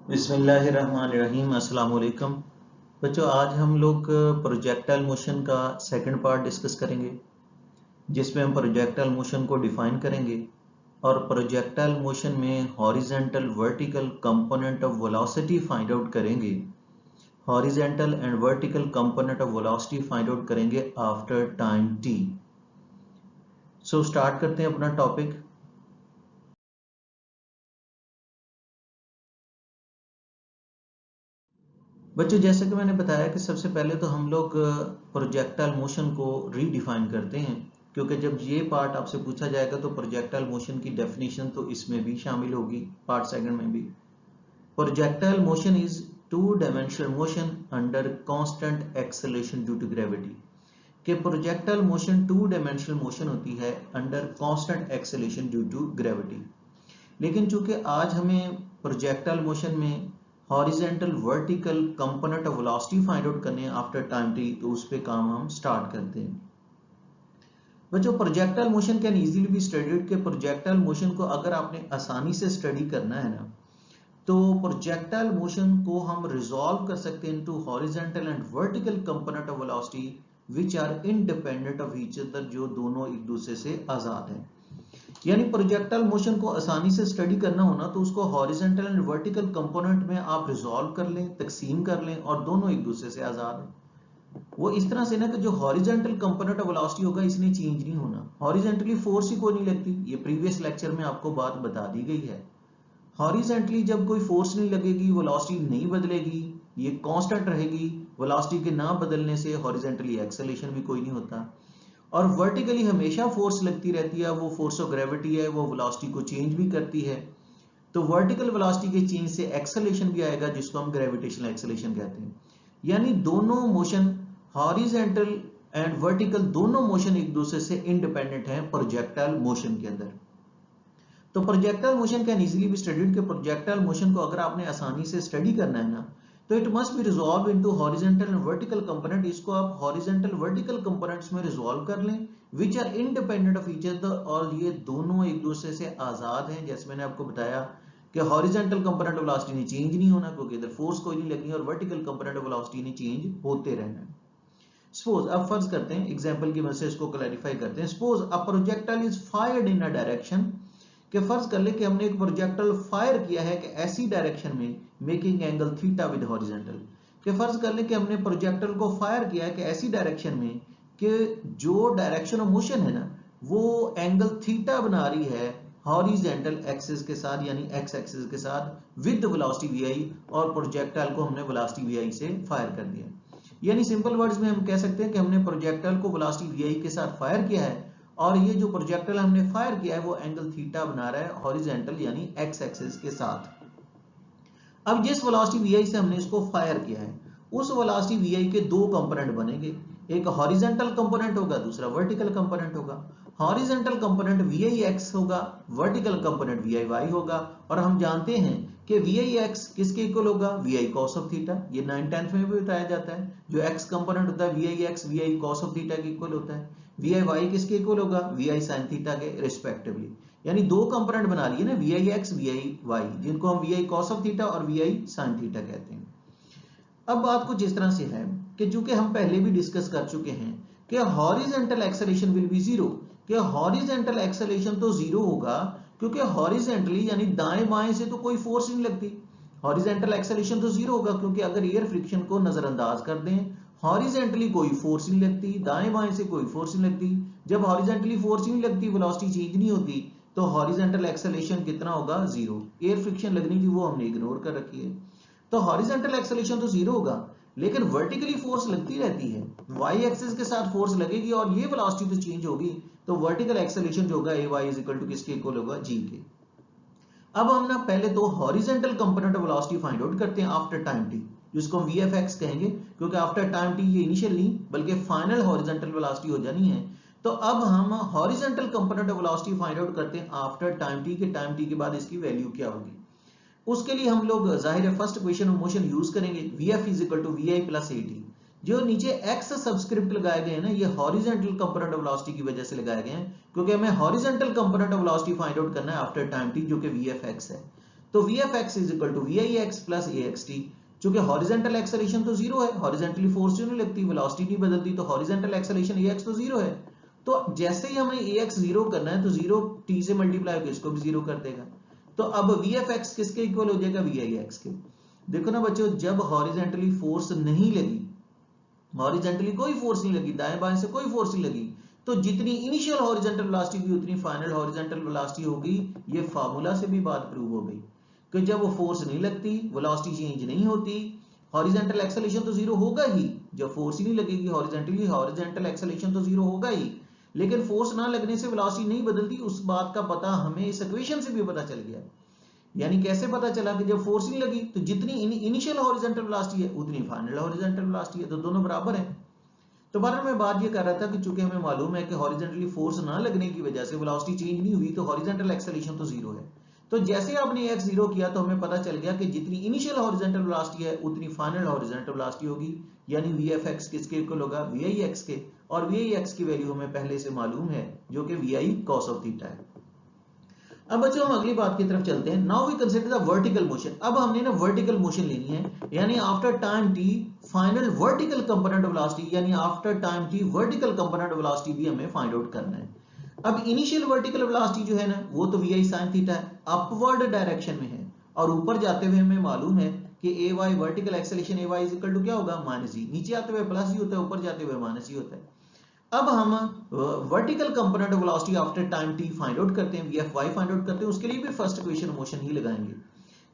बिस्मिल्लाहिर्रहमानिर्रहीम। अस्सलाम वालेकुम बच्चों, आज हम लोग प्रोजेक्टाइल मोशन का सेकंड पार्ट डिस्कस करेंगे, जिसमें हम प्रोजेक्टाइल मोशन को डिफाइन करेंगे और प्रोजेक्टाइल मोशन में horizontal vertical component of velocity find out करेंगे। Horizontal and vertical component of velocity find out करेंगे after time T. So start करते हैं अपना टॉपिक। बच्चों, जैसे कि मैंने बताया कि सबसे पहले तो हम लोग प्रोजेक्टाइल मोशन को रीडिफाइन करते हैं, क्योंकि जब ये पार्ट आपसे पूछा जाएगा तो प्रोजेक्टाइल मोशन की डेफिनेशन तो इसमें भी शामिल होगी, पार्ट सेकंड में भी। Projectile motion is two dimensional motion under constant acceleration due to gravity. कि projectile motion two dimensional motion होती है under constant acceleration due to gravity. लेकिन चूंकि आज हमें प्रोजेक्टाइल मोशन में horizontal vertical component of velocity find out करने हैं आफ्टर टाइम टी, तो उस पे काम हम स्टार्ट करते हैं। बच्चों, projectile motion can easily be studied. के प्रोजेक्टाइल मोशन को अगर आपने आसानी से स्टडी करना है ना, तो प्रोजेक्टाइल मोशन को हम रिजॉल्व कर सकते हैं into horizontal and vertical component of velocity which are independent of each other, जो दोनों एक दूसरे से आजाद हैं। यानी प्रोजेक्टाइल मोशन को आसानी से स्टडी करना होना तो उसको हॉरिजॉन्टल एंड वर्टिकल कंपोनेंट में आप रिजॉल्व कर लें, तकसीम कर लें, और दोनों एक दूसरे से आजाद हैं। वो इस तरह से ना कि जो हॉरिजॉन्टल कंपोनेंट ऑफ वेलोसिटी होगा इसने चेंज नहीं होना। हॉरिजॉन्टली फोर्स ही कोई नहीं लगती, ये प्रीवियस लेक्चर में आपको बात बता दी गई है। हॉरिजॉन्टली जब कोई फोर्स नहीं लगेगी, वेलोसिटी नहीं बदलेगी, ये कांस्टेंट रहेगी। वेलोसिटी के ना बदलने से हॉरिजॉन्टली एक्सेलरेशन भी कोई नहीं होता। और वर्टिकली हमेशा फोर्स लगती रहती है, वो फोर्स ऑफ ग्रेविटी है, वो वेलोसिटी को चेंज भी करती है। तो वर्टिकल वेलोसिटी के चेंज से एक्सेलरेशन भी आएगा, जिसको हम ग्रेविटेशनल एक्सेलरेशन कहते हैं। यानी दोनों मोशन, हॉरिजॉन्टल एंड वर्टिकल, दोनों मोशन एक दूसरे से इंडिपेंडेंट हैं प्रोजेक्टाइल मोशन के अंदर। तो projectile motion can easily be studied. के प्रोजेक्टाइल मोशन को अगर आपने आसानी से स्टडी करना है ना, तो it must be resolve into horizontal and vertical component. इसको आप हॉरिजॉन्टल वर्टिकल कंपोनेंट्स में रिजॉल्व कर लें which are independent of each other, और ये दोनों एक दूसरे से आजाद हैं। जैसे मैंने आपको बताया कि हॉरिजॉन्टल कंपोनेंट ऑफ वेलोसिटी ने चेंज नहीं होना, क्योंकि इधर फोर्स कोई नहीं लगनी, और वर्टिकल कंपोनेंट ऑफ वेलोसिटी ने चेंज होते रहना है। सपोज, अब फर्ज करते हैं, एग्जांपल की मदद से इसको क्लैरिफाई करते हैं। Suppose a projectile is fired in a direction. कि फर्ज कर ले कि हमने एक प्रोजेक्टाइल फायर किया है कि ऐसी डायरेक्शन में, making angle theta with horizontal. कि फर्ज कर ले कि हमने प्रोजेक्टाइल को फायर किया है कि ऐसी डायरेक्शन में कि जो डायरेक्शन ऑफ मोशन है ना, वो एंगल थीटा बना रही है हॉरिजॉन्टल एक्सिस के साथ, यानी एक्स एक्सिस के साथ, विद वेलोसिटी वी, और प्रोजेक्टाइल को हमने वेलोसिटी वी से फायर कर दिया। यानी सिंपल वर्ड्स में हम कह सकते हैं कि हमने प्रोजेक्टाइल को वेलोसिटी वी के साथ फायर किया है, और ये जो प्रोजेक्टाइल हमने फायर किया है वो एंगल थीटा बना रहा है हॉरिजॉन्टल यानी एक्स एक्सिस के साथ। अब जिस वेलोसिटी वी से हमने इसको फायर किया है, उस वेलोसिटी वी के दो कंपोनेंट बनेंगे, एक हॉरिजॉन्टल कंपोनेंट होगा, दूसरा वर्टिकल कंपोनेंट होगा। हॉरिजॉन्टल कंपोनेंट वी एक्स होगा, वर्टिकल कंपोनेंट वी वाई होगा। और हम जानते हैं कि वी एक्स किसके इक्वल होगा, वी कॉस ऑफ थीटा। ये 9th में भी बताया जाता है, जो एक्स कंपोनेंट होता है V X V cos of theta के इक्वल होता है। वी वाई किसके इक्वल होगा, वी साइन थीटा के रिस्पेक्टिवली। यानी दो कंपोनेंट बना लिए ना, वी एक्स वी वाई, जिनको हम वी कॉस ऑफ थीटा और वी साइन थीटा कहते हैं। अब बात कुछ इस तरह से है कि चूंकि हम पहले भी डिस्कस कर चुके हैं कि horizontal acceleration will be zero. कि हॉरिजॉन्टल एक्सेलरेशन तो जीरो होगा, क्योंकि हॉरिजॉन्टली यानी दाएं बाएं से तो कोई फोर्स नहीं लगती। हॉरिजॉन्टल एक्सेलरेशन तो जीरो होगा, क्योंकि अगर एयर फ्रिक्शन को नजरअंदाज कर दें, हॉरिजॉन्टली कोई फोर्स नहीं लगती, दाएं बाएं से कोई फोर्स नहीं लगती। जब हॉरिजॉन्टली फोर्स नहीं लगती, वेलोसिटी चेंज नहीं होती, तो हॉरिजॉन्टल एक्सेलरेशन कितना होगा, जीरो। एयर फ्रिक्शन लगने की वो हमने इग्नोर कर रखी है, तो हॉरिजॉन्टल एक्सेलरेशन तो जीरो होगा। लेकिन वर्टिकली फोर्स लगती रहती है, वाई एक्सिस के साथ फोर्स लगेगी और ये वेलोसिटी तो चेंज होगी, तो वर्टिकल एक्सेलरेशन जो होगा ए वाई इज इक्वल टू किसके इक्वल होगा, जी के। अब हम ना पहले तो horizontal component of velocity find out करते हैं आफ्टर टाइम टी, जिसको हम वीएफएक्स कहेंगे, क्योंकि आफ्टर टाइम टी ये इनिशियल नहीं बल्कि फाइनल हॉरिजॉन्टल वेलोसिटी हो जानी है। तो अब हम horizontal component of velocity find out करते हैं आफ्टर टाइम टी, के टाइम टी के बाद इसकी वैल्यू क्या होगी। उसके लिए हम लोग जाहिर है first equation of motion use करेंगे, vf is equal to vi plus at। जो नीचे x सब्सक्रिप्ट लगाए गए हैं ना, ये हॉरिजॉन्टल कंपोनेंट ऑफ वेलोसिटी की वजह से लगाए गए हैं, क्योंकि हमें horizontal component of velocity find out करना है आफ्टर टाइम t, जो कि vfx है। तो V F X is equal to V I X plus A X T. चूंकि हॉरिजेंटल एक्सेलरेशन तो जीरो है, हॉरिजेंटली फोर्स नहीं लगती, वेलोसिटी नहीं बदलती, तो हॉरिजेंटल एक्सेलरेशन ए एक्स तो जीरो है। तो जैसे ही हमें ए एक्स जीरो करना है तो जीरो टी से मल्टीप्लाई होकर इसको भी जीरो कर देगा। तो अब वी एफ एक्स किसके इक्वल हो जाएगा, वी आई एक्स के। देखो ना बच्चों, जब हॉरिजेंटली फोर्स नहीं लगी, हॉरिजेंटली कोई फोर्स नहीं लगी, दाएं बाएं से कोई फोर्स नहीं लगी, तो जितनी इनिशियल हॉरिजेंटल वेलोसिटी भी उतनी फाइनल हॉरिजेंटल वेलोसिटी होगी। ये फार्मूला से भी बात प्रूव हो गई कि जब वो फोर्स नहीं लगती, वेलोसिटी चेंज नहीं होती, हॉरिजेंटल एक्सेलरेशन तो जीरो होगा ही। जब फोर्स ही नहीं लगेगी हॉरिजेंटली, हॉरिजेंटल एक्सेलरेशन तो जीरो होगा ही, लेकिन फोर्स ना लगने से वेलोसिटी नहीं बदलती, उस बात का पता हमें इस इक्वेशन से भी पता चल गया। यानी कैसे पता चला कि जब फोर्स नहीं लगी तो जितनी इनिशियल हॉरिजेंटल वेलोसिटी है उतनी फाइनल हॉरिजेंटल वेलोसिटी है, तो दोनों बराबर हैं। तो बार मैं बात ये कर रहा था कि चूंकि हमें मालूम है कि हॉरिजेंटली फोर्स ना लगने की वजह से वेलोसिटी चेंज नहीं हुई, तो हॉरिजेंटल एक्सेलरेशन तो जीरो है। तो जैसे आपने एक्स जीरो किया तो हमें पता चल गया कि जितनी इनिशियल हॉरिजेंटल वेलोसिटी है उतनी फाइनल हॉरिजेंटल वेलोसिटी होगी। यानी वी एफ एक्स किसके इक्वल होगा, वी आई एक्स के। और वी आई एक्स की वैल्यू हमें पहले से मालूम है, जो कि V I cos of theta है। अब बच्चों हम अगली बात की तरफ चलते हैं। Now we consider the vertical motion. अब हमने ना वर्टिकल मोशन लेनी है, यानी after time T final vertical component velocity, यानी after time T vertical component velocity भी हमें फाइंड आउट करना है। अब इनिशियल वर्टिकल वेलोसिटी जो है ना, वो तो वी आई साइन थीटा है, अपवर्ड डायरेक्शन में है, और ऊपर जाते हुए हमें मालूम है कि A Y vertical acceleration A Y is equal to क्या होगा, माइनस जी। नीचे आते हुए प्लस जी होता है, ऊपर जाते हुए माइनस जी होता है। अब हम vertical component velocity after time T find out करते हैं, वीएफवाई फाइंड आउट करते हैं। उसके लिए भी फर्स्ट इक्वेशन मोशन ही लगाएंगे,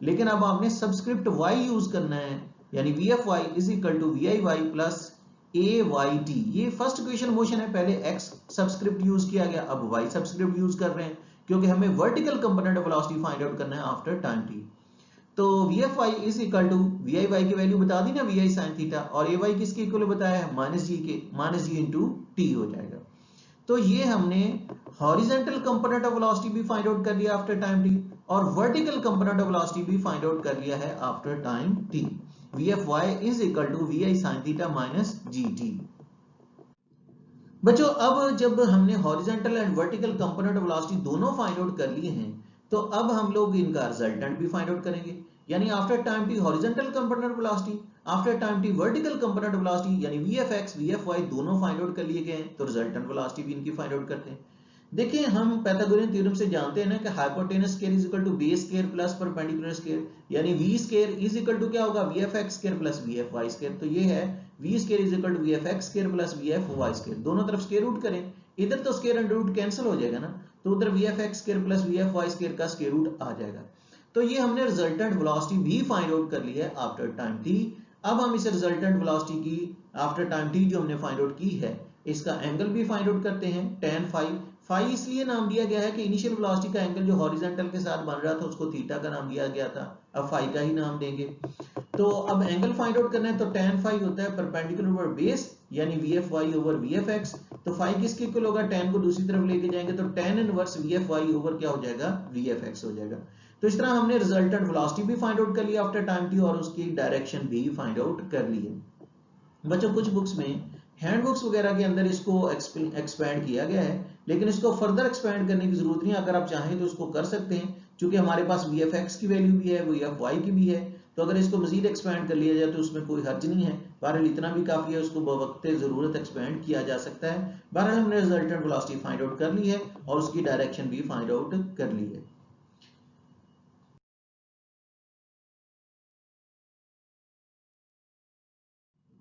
लेकिन अब आपने सबस्क्रिप्ट y यूज करना है, यानी VFY is equal to V I Y plus A Y T. ये फर्स्ट इक्वेशन मोशन है, पहले x सबस्क्रिप्ट यूज किया गया, अब y सबस्क्रिप्ट यूज कर रहे हैं, क्योंकि हमें vertical component velocity find out करना है आफ्टर टाइम टी। तो VFY is equal to VIY की वैल्यू बता दी ना, VI sin थीटा, और AY किसके इक्वल बताया है, माइनस जी के, माइनस जी इंटू टी हो जाएगा। तो ये हमने हॉरिजेंटल कंपोनेंट ऑफ वेलोसिटी भी फाइंड आउट कर लिया आफ्टर टाइम टी, और वर्टिकल कंपोनेंट ऑफ वेलोसिटी भी फाइंड आउट कर लिया है after time T. VFY is equal to VI sin theta minus GT। बच्चों अब जब हमने horizontal and vertical component of velocity दोनों फाइंड आउट कर लिए हैं, तो अब हम लोग इनका रिजल्टेंट भी फाइंड आउट करेंगे। यानी after time T horizontal component velocity, after time T vertical component velocity, यानी VFX VFY दोनों फाइंड आउट कर लिए गए हैं, तो रिजल्टेंट वेलोसिटी भी इनकी फाइंड आउट करते हैं। देखिए हम पाइथागोरियन थ्योरम से जानते हैं ना कि hypotenuse square is equal to base square plus perpendicular square, यानी v square is equal to क्या होगा, VFX square plus VFY square. तो ये है v square is equal to VFX square plus VFY square. दोनों तरफ स्क्वायर रूट करें, इधर तो स्क्वायर अंडर रूट कैंसिल हो जाएगा ना, तो उधर VFX square plus VFY square का स्क्वायर रूट आ जाएगा। तो ये हमने रिजल्टेंट वेलोसिटी भी फाइंड आउट कर ली है आफ्टर टाइम टी। अब हम इस रिजल्टेंट वेलोसिटी की आफ्टर टाइम टी जो हमने फाइंड आउट की है, इसका एंगल भी फाइंड आउट करते हैं, tan फाई। फाई इसलिए नाम दिया गया है कि इनिशियल वेलोसिटी का एंगल जो हॉरिजॉन्टल के साथ बन रहा था उसको थीटा का नाम दिया गया था, अब फाई का ही नाम देंगे। तो अब एंगल फाइंड आउट करना है, तो tan फाई होता है परपेंडिकुलर ओवर बेस, यानी VFY ओवर VFX। तो फाई किसके इक्वल होगा, tan को दूसरी तरफ लेके जाएंगे तो tan इनवर्स VFY ओवर क्या हो जाएगा, VFX हो जाएगा। तो इस तरह हमने रिजल्टेंट वेलोसिटी भी फाइंड आउट कर लिया आफ्टर टाइम टी, और उसकी डायरेक्शन भी फाइंड आउट कर ली है। बच्चों कुछ बुक्स में, हैंड बुक्स वगैरह के अंदर इसको एक्सपेंड किया गया है, लेकिन इसको फर्दर एक्सपेंड करने की जरूरत नहीं, अगर आप चाहें तो उसको कर सकते हैं, क्योंकि हमारे पास VFX की वैल्यू भी है, VFY की भी है, तो अगर इसको मजीद एक्सपेंड कर लिया जाए तो उसमें कोई हर्ज नहीं है। बहरहाल इतना भी काफी है, उसको बवक्त जरूरत एक्सपेंड किया जा सकता है। बहरहाल हमने रिजल्टेंट वेलोसिटी फाइंड आउट कर ली है और उसकी डायरेक्शन भी फाइंड आउट कर ली है।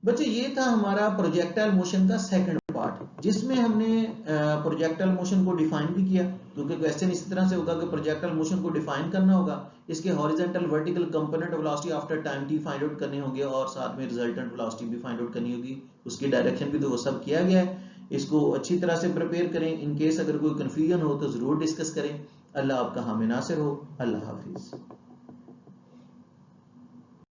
बच्चे ये था हमारा प्रोजेक्टाइल मोशन का सेकंड पार्ट, जिसमें हमने प्रोजेक्टाइल मोशन को डिफाइन भी किया, क्योंकि क्वेश्चन इसी तरह से होगा कि प्रोजेक्टाइल मोशन को डिफाइन करना होगा, इसके horizontal vertical component velocity after time T find out करने होंगे, और साथ में रिजल्टेंट वेलोसिटी भी फाइंड आउट करनी होगी, उसकी डायरेक्शन भी तो वो सब किया गया है। इसको अच्छी तरह से प्रिपेयर करें, इन केस अगर कोई कंफ्यूजन हो तो जरूर डिस्कस करें। अल्लाह आपका हामी नासिर हो। अल्लाह हाफिज।